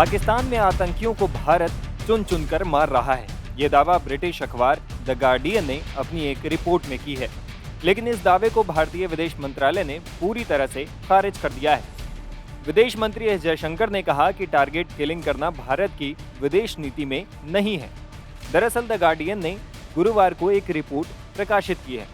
पाकिस्तान में आतंकियों को भारत चुन चुनकर मार रहा है। ये दावा ब्रिटिश अखबार द गार्डियन ने अपनी एक रिपोर्ट में की है, लेकिन इस दावे को भारतीय विदेश मंत्रालय ने पूरी तरह से खारिज कर दिया है। विदेश मंत्री एस जयशंकर ने कहा कि टारगेट किलिंग करना भारत की विदेश नीति में नहीं है। दरअसल द गार्डियन ने गुरुवार को एक रिपोर्ट प्रकाशित की है।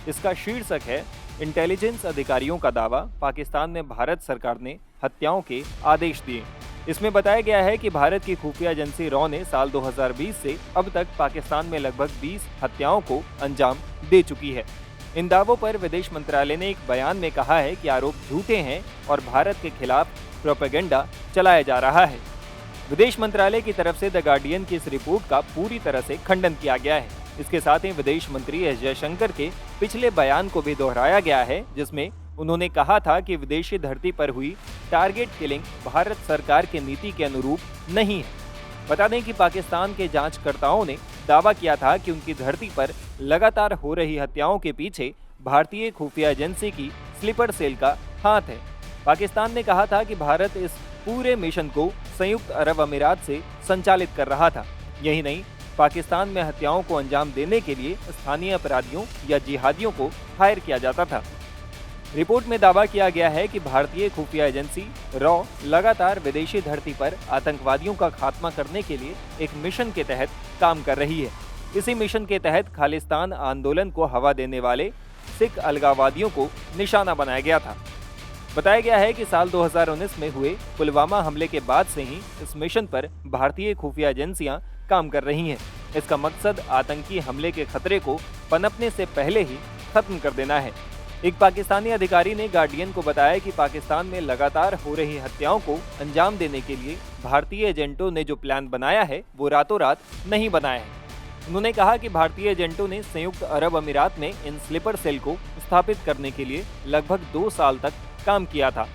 इसका शीर्षक है इंटेलिजेंस अधिकारियों का दावा, पाकिस्तान में भारत सरकार ने हत्याओं के आदेश दिए। इसमें बताया गया है कि भारत की खुफिया एजेंसी रॉ ने साल 2020 से अब तक पाकिस्तान में लगभग 20 हत्याओं को अंजाम दे चुकी है। इन दावों पर विदेश मंत्रालय ने एक बयान में कहा है कि आरोप झूठे हैं और भारत के खिलाफ प्रोपेगेंडा चलाया जा रहा है। विदेश मंत्रालय की तरफ से द गार्डियन की इस रिपोर्ट का पूरी तरह से खंडन किया गया है। इसके साथ ही विदेश मंत्री एस जयशंकर के पिछले बयान को भी दोहराया गया है, जिसमें उन्होंने कहा था कि विदेशी धरती पर हुई टारगेट किलिंग भारत सरकार की नीति के अनुरूप नहीं है। बता दें कि पाकिस्तान के जांचकर्ताओं ने दावा किया था कि उनकी धरती पर लगातार हो रही हत्याओं के पीछे भारतीय खुफिया एजेंसी की स्लीपर सेल का हाथ है। पाकिस्तान ने कहा था कि भारत इस पूरे मिशन को संयुक्त अरब अमीरात से संचालित कर रहा था। यही नहीं, पाकिस्तान में हत्याओं को अंजाम देने के लिए स्थानीय अपराधियों या जिहादियों को हायर किया जाता था। रिपोर्ट में दावा किया गया है कि भारतीय खुफिया एजेंसी रॉ लगातार विदेशी धरती पर आतंकवादियों का खात्मा करने के लिए एक मिशन के तहत काम कर रही है। इसी मिशन के तहत खालिस्तान आंदोलन को हवा देने वाले सिख अलगाववादियों को निशाना बनाया गया था। बताया गया है कि साल 2019 में हुए पुलवामा हमले के बाद से ही इस मिशन पर भारतीय खुफिया एजेंसियां काम कर रही हैं। इसका मकसद आतंकी हमले के खतरे को पनपने से पहले ही खत्म कर देना है। एक पाकिस्तानी अधिकारी ने गार्डियन को बताया कि पाकिस्तान में लगातार हो रही हत्याओं को अंजाम देने के लिए भारतीय एजेंटों ने जो प्लान बनाया है वो रातों रात नहीं बनाया है। उन्होंने कहा कि भारतीय एजेंटों ने संयुक्त अरब अमीरात में इन स्लीपर सेल को स्थापित करने के लिए लगभग 2 साल तक काम किया था।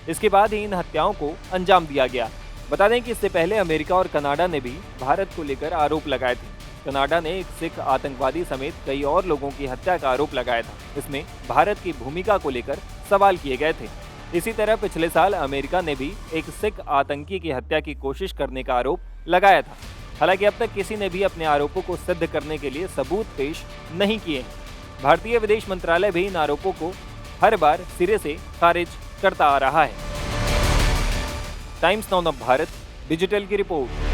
इसके बाद ही इन हत्याओं को अंजाम दिया गया। बता दें कि इससे पहले अमेरिका और कनाडा ने भी भारत को लेकर आरोप लगाए थे। कनाडा ने एक सिख आतंकवादी समेत कई और लोगों की हत्या का आरोप लगाया था। इसमें भारत की भूमिका को लेकर सवाल किए गए थे। इसी तरह पिछले साल अमेरिका ने भी एक सिख आतंकी की हत्या की कोशिश करने का आरोप लगाया था। हालांकि अब तक किसी ने भी अपने आरोपों को सिद्ध करने के लिए सबूत पेश नहीं किए हैं। भारतीय विदेश मंत्रालय भी इन आरोपों को हर बार सिरे से खारिज करता आ रहा है। Times now of Bharat digital की रिपोर्ट।